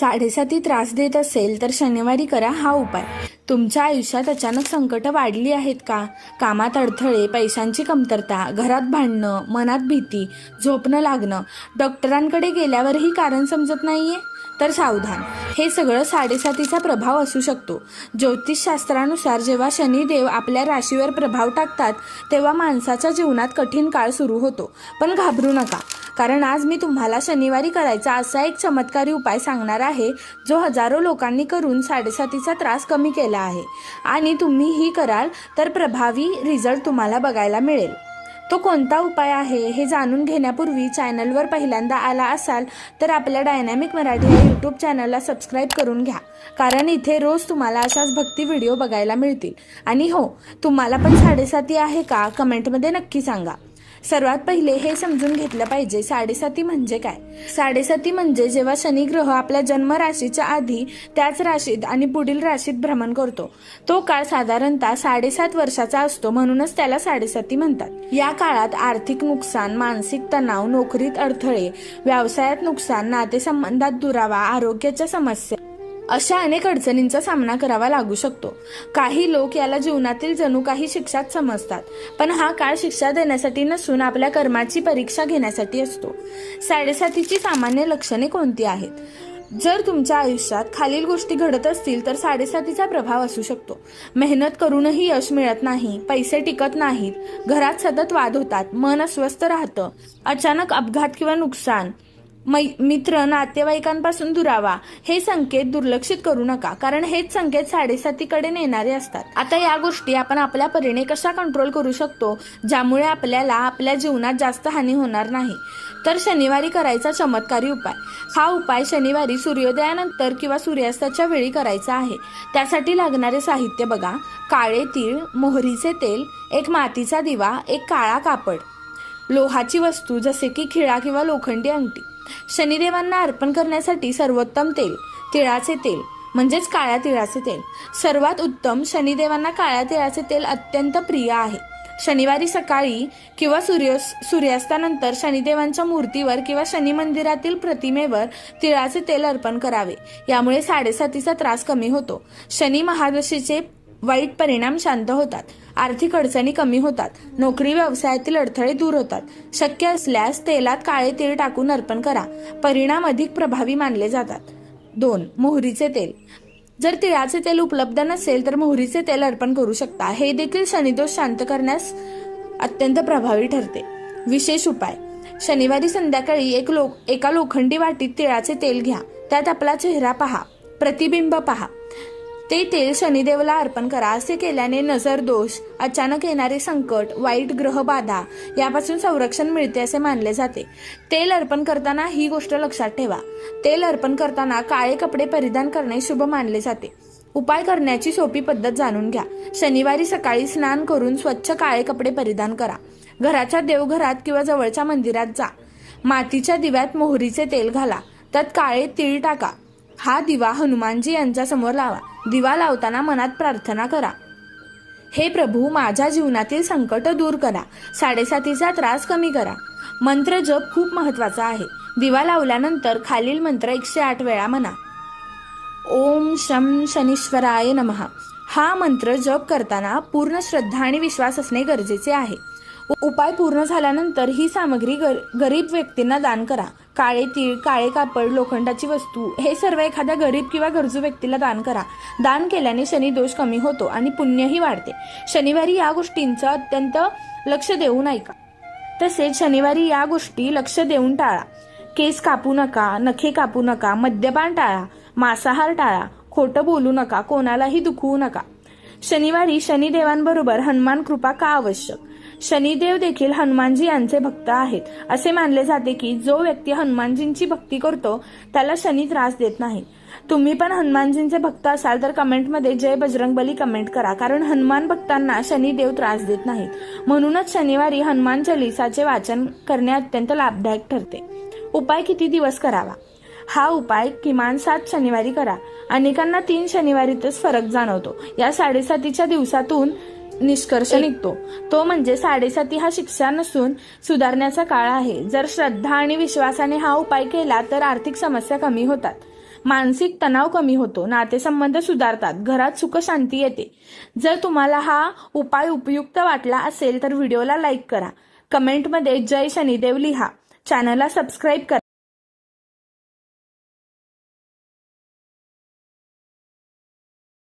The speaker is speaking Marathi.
साडेसाती त्रास देत असेल तर शनिवारी करा हा उपाय। तुमच्या आयुष्यात अचानक संकट वाढली आहेत का? कामात अडथळे, पैशांची कमतरता, घरात भांडणं, मनात भीती, झोप न लागणं, डॉक्टरांकडे गेल्यावरही कारण समजत नाहीये? तर सावधान, हे सगळं साडेसातीचा प्रभाव असू शकतो। ज्योतिषशास्त्रानुसार जेव्हा शनिदेव आपल्या राशीवर प्रभाव टाकतात तेव्हा माणसाच्या जीवनात कठीण काळ सुरू होतो। पण घाबरू नका, कारण आज मी तुम्हाला शनिवारी करायचा असा एक चमत्कारी उपाय सांगणार आहे जो हजारो लोकांनी करून साडेसातीचा त्रास कमी केला आहे आणि तुम्हीही कराल तर प्रभावी रिझल्ट तुम्हाला बघायला मिळेल। तो कोणता उपाय आहे हे जाणून घेण्यापूर्वी चॅनलवर पहिल्यांदा आला असाल तर आपल्या डायनॅमिक मराठी या यूट्यूब चॅनलला सबस्क्राईब करून घ्या, कारण इथे रोज तुम्हाला अशाच भक्ती व्हिडिओ बघायला मिळतील। आणि हो, तुम्हाला पण साडेसाती आहे का? कमेंटमध्ये नक्की सांगा। सर्वात पहिले हे समजून घेतलं पाहिजे, साडेसाती म्हणजे काय? साडेसाती म्हणजे जेव्हा शनी ग्रह आपल्या जन्म राशीच्या आधी त्याच राशीत आणि पुढील राशीत भ्रमण करतो। तो काळ साधारणतः 7.5 वर्षाचा असतो, म्हणूनच त्याला साडेसाती म्हणतात। या काळात आर्थिक नुकसान, मानसिक तणाव, नोकरीत अडथळे, व्यवसायात नुकसान, नातेसंबंधात दुरावा, आरोग्याच्या समस्या अशा अनेक अडचणींचा सामना करावा लागू शकतो। काही लोक याला जीवनातील जणू काही शिक्षाच समजतात, पण हा काळ शिक्षा देण्यासाठी नसून आपल्या कर्माची परीक्षा घेण्यासाठी असतो। साडेसातीची सामान्य लक्षणे कोणती आहेत? जर तुमच्या आयुष्यात खालील गोष्टी घडत असतील तर साडेसातीचा प्रभाव असू शकतो। मेहनत करूनही यश मिळत नाही, पैसे टिकत नाहीत, घरात सतत वाद होतात, मन अस्वस्थ राहतं, अचानक अपघात किंवा नुकसान, मित्र नातेवाईकांपासून दुरावा, हे संकेत दुर्लक्षित करू नका, कारण हेच संकेत साडेसातीकडे नेणारे असतात। आता या गोष्टी आपण आपल्या परीने कशा कंट्रोल करू शकतो ज्यामुळे आपल्याला आपल्या जीवनात जास्त हानी होणार नाही? तर शनिवारी करायचा चमत्कारी उपाय। हा उपाय शनिवारी सूर्योदयानंतर किंवा सूर्यास्ताच्या वेळी करायचा आहे। त्यासाठी लागणारे साहित्य बघा: काळे तीळ, मोहरीचे तेल, एक मातीचा दिवा, एक काळा कापड, लोहाची वस्तू जसे की खिळा किंवा लोखंडी अंगठी। शनिदेवांना अर्पण करण्यासाठी सर्वोत्तम तेल तिळाचे तेल म्हणजेच काळ्या तिळाचे तेल सर्वात उत्तम। शनिदेवांना काळ्या तिळाचे तेल अत्यंत प्रिय आहे। शनिवारी सकाळी किंवा सूर्यास्तानंतर शनिदेवांच्या मूर्तीवर किंवा शनी मंदिरातील प्रतिमेवर तिळाचे तेल अर्पण करावे। यामुळे साडेसातीचा त्रास कमी होतो, शनी महादशेचे वाईट परिणाम शांत होतात, आर्थिक अडचणी कमी होतात, नोकरी व्यवसायातील अडथळे दूर होतात। शक्य असल्यास तेलात काळे तीळ टाकून अर्पण करा, परिणाम अधिक प्रभावी मानले जातात। 2. मोहरीचे तेल। जर तिळाचे तेल उपलब्ध नसेल तर मोहरीचे तेल अर्पण करू शकता, हे देखील शनिदोष शांत करण्यास अत्यंत प्रभावी ठरते। विशेष उपाय: शनिवारी संध्याकाळी एका लोखंडी वाटीत तिळाचे तेल घ्या, त्यात आपला चेहरा पहा, प्रतिबिंब पहा, ते तेल शनिदेवला अर्पण करा। असे केल्याने नजर दोष, अचानक येणारे संकट, वाईट ग्रह बाधा यापासून संरक्षण मिळते असे मानले जाते। तेल अर्पण करताना ही गोष्ट लक्षात ठेवा, तेल अर्पण करताना काळे कपडे परिधान करणे शुभ मानले जाते। उपाय करण्याची सोपी पद्धत जाणून घ्या। शनिवारी सकाळी स्नान करून स्वच्छ काळे कपडे परिधान करा, घराच्या देवघरात किंवा जवळच्या मंदिरात जा, मातीच्या दिव्यात मोहरीचे तेल घाला, त्यात काळे तीळ टाका, हा दिवा हनुमानजी यांच्या समोर लावा। दिवा लावताना मनात प्रार्थना करा: हे प्रभू, माझ्या जीवनातील संकट दूर करा, साडेसातीचा त्रास कमी करा। मंत्र जप खूप महत्वाचा आहे। दिवा लावल्यानंतर खालील मंत्र 108 वेळा म्हणा: ओम शं शनीश्वराय नमः। हा मंत्र जप करताना पूर्ण श्रद्धा आणि विश्वास असणे गरजेचे आहे। उपाय पूर्ण झाल्यानंतर ही सामग्री गरीब व्यक्तींना दान करा। काळे तीळ, काळे कापड, लोखंडाची वस्तू हे सर्व एखाद्या गरीब किंवा गरजू व्यक्तीला दान करा। दान केल्याने शनी दोष कमी होतो आणि पुण्यही वाढते। शनिवारी या गोष्टींचं अत्यंत लक्ष देऊन ऐका। तसेच शनिवारी या गोष्टी लक्ष देऊन टाळा: केस कापू नका, नखे कापू नका, मद्यपान टाळा, मांसाहार टाळा, खोटं बोलू नका, कोणालाही दुखवू नका। शनिवारी शनिदेवांबरोबर हनुमान कृपा का आवश्यक? शनिदेव देखील हनुमानजी यांचे भक्त आहेत। असे मानले जाते की जो व्यक्ती हनुमानजींची भक्ती करतो त्याला शनी त्रास देत नाही। तुम्ही पण हनुमानजींचे भक्त असाल तर कमेंटमध्ये जय बजरंगबली कमेंट करा, कारण हनुमान भक्तांना शनिदेव त्रास देत नाहीत। म्हणूनच शनिवारी हनुमान चालीसाचे वाचन करणे अत्यंत लाभदायक ठरते। उपाय किती दिवस करावा? हा उपाय किमान 7 शनिवारी करा। अनेकांना 3 शनिवारीतच फरक जाणवतो। या साडेसातीच्या दिवसातून निष्कर्ष निघतो तो म्हणजे 7.5 हा शिक्षा नसून सुधारण्याचा काळ आहे. जर श्रद्धा आणि विश्वासाने हा उपाय केला तर आर्थिक समस्या कमी होतात, मानसिक तणाव कमी होतो, नातेसंबंध सुधारतात, घरात सुख शांती येते. जर तुम्हाला हा उपाय उपयुक्त वाटला असेल तर व्हिडिओला लाईक करा, कमेंटमध्ये जय शनिदेव लिहा, चॅनलला सबस्क्राईब करा.